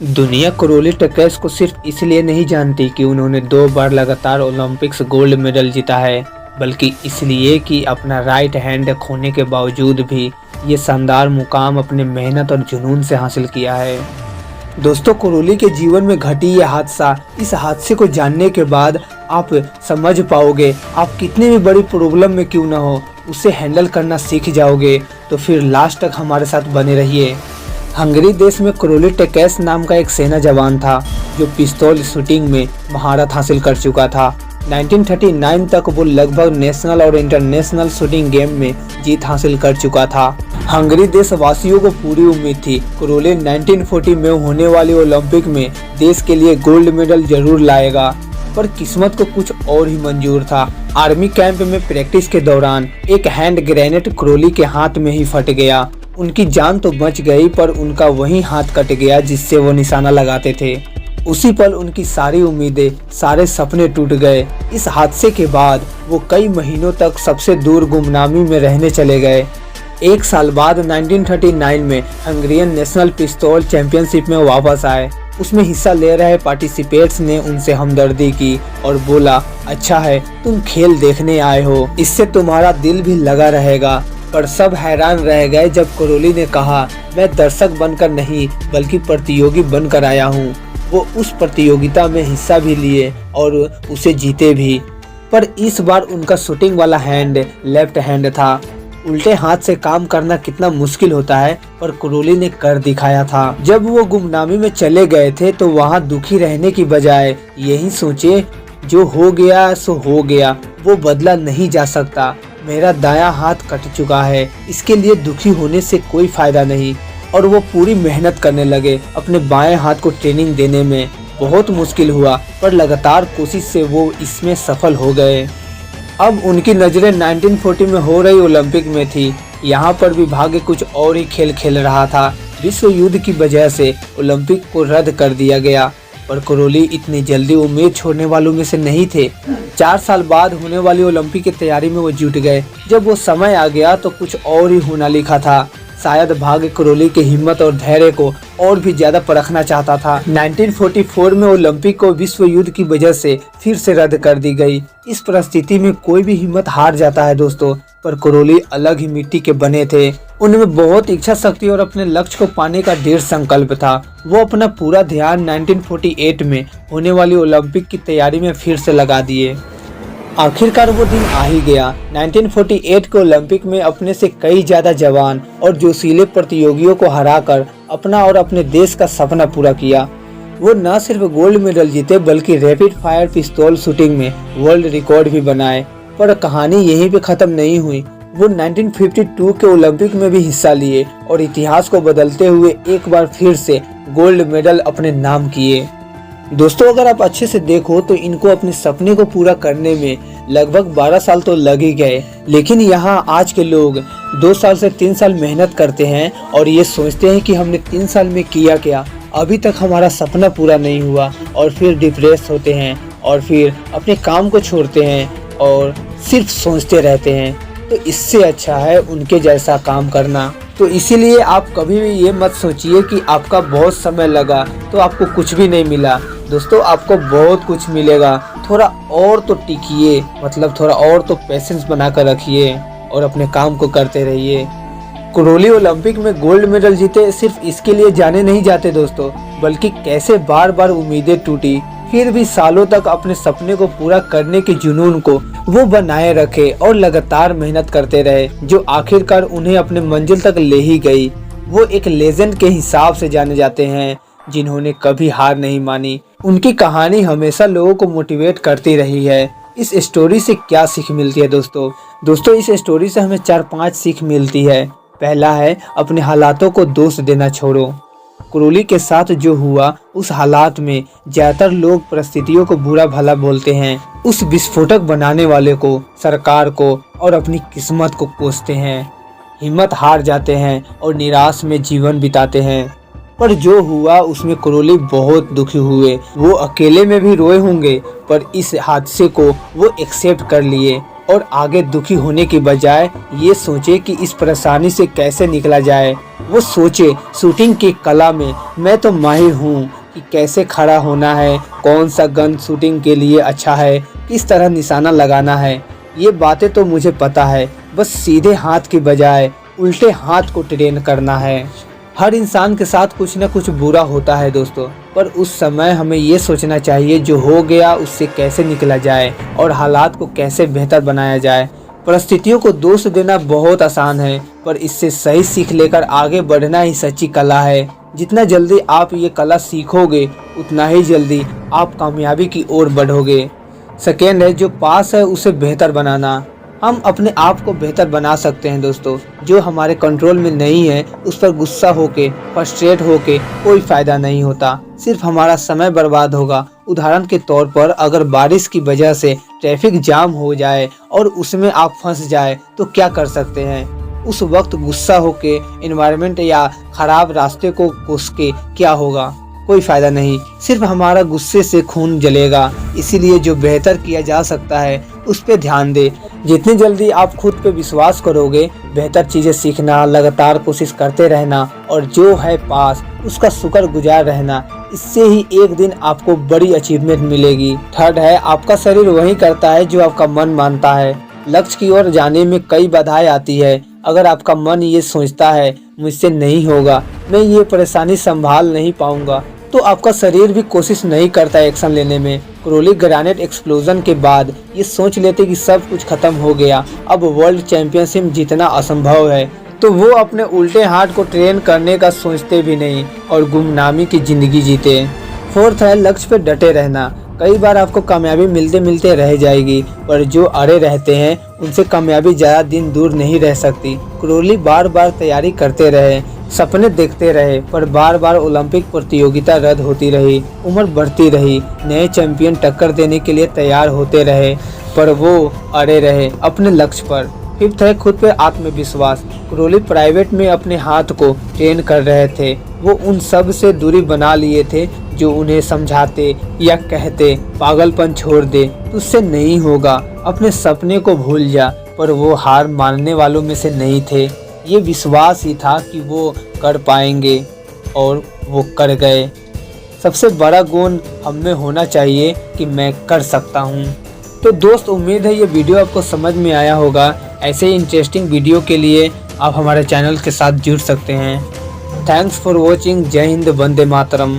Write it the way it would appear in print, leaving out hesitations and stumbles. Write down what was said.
दुनिया करोली टकैस को सिर्फ इसलिए नहीं जानती कि उन्होंने 2 बार लगातार ओलंपिक्स गोल्ड मेडल जीता है, बल्कि इसलिए कि अपना राइट हैंड खोने के बावजूद भी ये शानदार मुकाम अपने मेहनत और जुनून से हासिल किया है। दोस्तों, करोली के जीवन में घटी ये हादसा, इस हादसे को जानने के बाद आप समझ पाओगे आप कितनी भी बड़ी प्रॉब्लम में क्यों ना हो, उसे हैंडल करना सीख जाओगे। तो फिर लास्ट तक हमारे साथ बने रहिए। हंगरी देश में करोली टकैस नाम का एक सेना जवान था जो पिस्तौल शूटिंग में महारत हासिल कर चुका था। 1939 तक वो लगभग नेशनल और इंटरनेशनल शूटिंग गेम में जीत हासिल कर चुका था। हंगरी देशवासियों को पूरी उम्मीद थी करोली 1940 में होने वाले ओलंपिक में देश के लिए गोल्ड मेडल जरूर लाएगा, पर किस्मत को कुछ और ही मंजूर था। आर्मी कैंप में प्रैक्टिस के दौरान एक हैंड ग्रेनेड करोली के हाथ में ही फट गया। उनकी जान तो बच गई, पर उनका वही हाथ कट गया जिससे वो निशाना लगाते थे। उसी पल उनकी सारी उम्मीदें, सारे सपने टूट गए। इस हादसे के बाद वो कई महीनों तक सबसे दूर गुमनामी में रहने चले गए। एक साल बाद 1939 में हंगरियन नेशनल पिस्तौल चैंपियनशिप में वापस आए। उसमें हिस्सा ले रहे पार्टिसिपेट्स ने उनसे हमदर्दी की और बोला, अच्छा है तुम खेल देखने आए हो, इससे तुम्हारा दिल भी लगा रहेगा। पर सब हैरान रह गए जब करोली ने कहा, मैं दर्शक बनकर नहीं बल्कि प्रतियोगी बनकर आया हूँ। वो उस प्रतियोगिता में हिस्सा भी लिए और उसे जीते भी, पर इस बार उनका शूटिंग वाला हैंड लेफ्ट हैंड था। उल्टे हाथ से काम करना कितना मुश्किल होता है, पर करोली ने कर दिखाया था। जब वो गुमनामी में चले गए थे तो वहाँ दुखी रहने की बजाय यही सोचे, जो हो गया सो हो गया, वो बदला नहीं जा सकता। मेरा दायां हाथ कट चुका है, इसके लिए दुखी होने से कोई फायदा नहीं। और वो पूरी मेहनत करने लगे अपने बाएं हाथ को ट्रेनिंग देने में। बहुत मुश्किल हुआ, पर लगातार कोशिश से वो इसमें सफल हो गए। अब उनकी नज़रें 1940 में हो रही ओलंपिक में थी। यहाँ पर भी भाग्य कुछ और ही खेल खेल रहा था। विश्व युद्ध की वजह से ओलंपिक को रद्द कर दिया गया, पर करोली इतनी जल्दी उम्मीद छोड़ने वालों में से नहीं थे। 4 साल बाद होने वाली ओलंपिक की तैयारी में वो जुट गए। जब वो समय आ गया तो कुछ और ही होना लिखा था। शायद भाग्य करोली की हिम्मत और धैर्य को और भी ज्यादा परखना चाहता था। 1944 में ओलंपिक को विश्व युद्ध की वजह से फिर से रद्द कर दी गई। इस परिस्थिति में कोई भी हिम्मत हार जाता है दोस्तों, पर करोली अलग ही मिट्टी के बने थे। उनमें बहुत इच्छा शक्ति और अपने लक्ष्य को पाने का दृढ़ संकल्प था। वो अपना पूरा ध्यान 1948 में होने वाली ओलंपिक की तैयारी में फिर से लगा दिए। आखिरकार वो दिन आ ही गया। 1948 के ओलंपिक में अपने से कई ज्यादा जवान और जोशीले प्रतियोगियों को हराकर अपना और अपने देश का सपना पूरा किया। वो न सिर्फ गोल्ड मेडल जीते बल्कि रैपिड फायर पिस्तौल शूटिंग में वर्ल्ड रिकॉर्ड भी बनाए। पर कहानी यहीं पे खत्म नहीं हुई। वो 1952 के ओलंपिक में भी हिस्सा लिए और इतिहास को बदलते हुए एक बार फिर से गोल्ड मेडल अपने नाम किए। दोस्तों, अगर आप अच्छे से देखो तो इनको अपने सपने को पूरा करने में लगभग 12 साल तो लग ही गए। लेकिन यहाँ आज के लोग 2 साल से 3 साल मेहनत करते हैं और ये सोचते हैं कि हमने 3 साल में किया क्या, अभी तक हमारा सपना पूरा नहीं हुआ, और फिर डिप्रेस होते हैं और फिर अपने काम को छोड़ते हैं और सिर्फ सोचते रहते हैं। तो इससे अच्छा है उनके जैसा काम करना। तो इसीलिए आप कभी भी ये मत सोचिए कि आपका बहुत समय लगा तो आपको कुछ भी नहीं मिला। दोस्तों, आपको बहुत कुछ मिलेगा। थोड़ा और तो टिकिए, मतलब थोड़ा और तो पेशेंस बना कर रखिए और अपने काम को करते रहिए। करोली ओलंपिक में गोल्ड मेडल जीते सिर्फ इसके लिए जाने नहीं जाते दोस्तों, बल्कि कैसे बार बार उम्मीदें टूटी फिर भी सालों तक अपने सपने को पूरा करने के जुनून को वो बनाए रखे और लगातार मेहनत करते रहे, जो आखिरकार उन्हें अपने मंजिल तक ले ही गई। वो एक लेजेंड के हिसाब से जाने जाते हैं जिन्होंने कभी हार नहीं मानी। उनकी कहानी हमेशा लोगों को मोटिवेट करती रही है। इस स्टोरी से क्या सीख मिलती है दोस्तों, इस स्टोरी से हमें 4-5 सीख मिलती है। पहला है, अपने हालातों को दोष देना छोड़ो। करोली के साथ जो हुआ, उस हालात में ज्यादातर लोग परिस्थितियों को बुरा भला बोलते हैं। उस विस्फोटक बनाने वाले को, सरकार को और अपनी किस्मत को कोसते हैं। हिम्मत हार जाते हैं और निराश में जीवन बिताते हैं। पर जो हुआ उसमें करोली बहुत दुखी हुए। वो अकेले में भी रोए होंगे, पर इस हादसे को वो एक्सेप्ट कर लिए और आगे दुखी होने की बजाय ये सोचे कि इस परेशानी से कैसे निकला जाए। वो सोचे शूटिंग की कला में मैं तो माहिर हूँ कि कैसे खड़ा होना है, कौन सा गन शूटिंग के लिए अच्छा है, किस तरह निशाना लगाना है। ये बातें तो मुझे पता है, बस सीधे हाथ की बजाय उल्टे हाथ को ट्रेन करना है। हर इंसान के साथ कुछ न कुछ बुरा होता है दोस्तों, पर उस समय हमें ये सोचना चाहिए जो हो गया उससे कैसे निकला जाए और हालात को कैसे बेहतर बनाया जाए। परिस्थितियों को दोष देना बहुत आसान है, पर इससे सही सीख लेकर आगे बढ़ना ही सच्ची कला है। जितना जल्दी आप ये कला सीखोगे उतना ही जल्दी आप कामयाबी की ओर बढ़ोगे। सेकेंड है जो पास है उसे बेहतर बनाना। हम अपने आप को बेहतर बना सकते हैं दोस्तों। जो हमारे कंट्रोल में नहीं है उस पर गुस्सा होके, फ्रस्ट्रेट होके कोई फ़ायदा नहीं होता, सिर्फ हमारा समय बर्बाद होगा। उदाहरण के तौर पर अगर बारिश की वजह से ट्रैफिक जाम हो जाए और उसमें आप फंस जाए तो क्या कर सकते हैं? उस वक्त गुस्सा होके एनवायरनमेंट या ख़राब रास्ते को कोस के क्या होगा? कोई फ़ायदा नहीं, सिर्फ हमारा गुस्से से खून जलेगा। इसीलिए जो बेहतर किया जा सकता है उस पर ध्यान दे। जितनी जल्दी आप खुद पे विश्वास करोगे, बेहतर चीज़ें सीखना, लगातार कोशिश करते रहना और जो है पास उसका शुक्रगुजार रहना, इससे ही एक दिन आपको बड़ी अचीवमेंट मिलेगी। थर्ड है आपका शरीर वही करता है जो आपका मन मानता है। लक्ष्य की ओर जाने में कई बाधाएं आती है। अगर आपका मन ये सोचता है मुझसे नहीं होगा, मैं ये परेशानी संभाल नहीं पाऊंगा, तो आपका शरीर भी कोशिश नहीं करता एक्शन लेने में। क्रोली ग्रेनेड एक्सप्लोजन के बाद ये सोच लेते कि सब कुछ खत्म हो गया, अब वर्ल्ड चैंपियनशिप जीतना असंभव है, तो वो अपने उल्टे हाथ को ट्रेन करने का सोचते भी नहीं और गुमनामी की जिंदगी जीते। फोर्थ है लक्ष्य पे डटे रहना। कई बार आपको कामयाबी मिलते मिलते रह जाएगी, पर जो अड़े रहते हैं उनसे कामयाबी ज़्यादा दिन दूर नहीं रह सकती। क्रोली बार बार तैयारी करते रहे, सपने देखते रहे, पर बार बार ओलंपिक प्रतियोगिता रद्द होती रही। उम्र बढ़ती रही, नए चैंपियन टक्कर देने के लिए तैयार होते रहे, पर वो अड़े रहे अपने लक्ष्य पर। फिफ्थ है खुद पे आत्मविश्वास। क्रोली प्राइवेट में अपने हाथ को ट्रेन कर रहे थे। वो उन सब से दूरी बना लिए थे जो उन्हें समझाते या कहते पागलपन छोड़ दे, तुझसे नहीं होगा, अपने सपने को भूल जा, पर वो हार मानने वालों में से नहीं थे। ये विश्वास ही था कि वो कर पाएंगे और वो कर गए। सबसे बड़ा गुण हम में होना चाहिए कि मैं कर सकता हूँ। तो दोस्त उम्मीद है ये वीडियो आपको समझ में आया होगा। ऐसे ही इंटरेस्टिंग वीडियो के लिए आप हमारे चैनल के साथ जुड़ सकते हैं। Thanks for watching. जय हिंद, वंदे मातरम।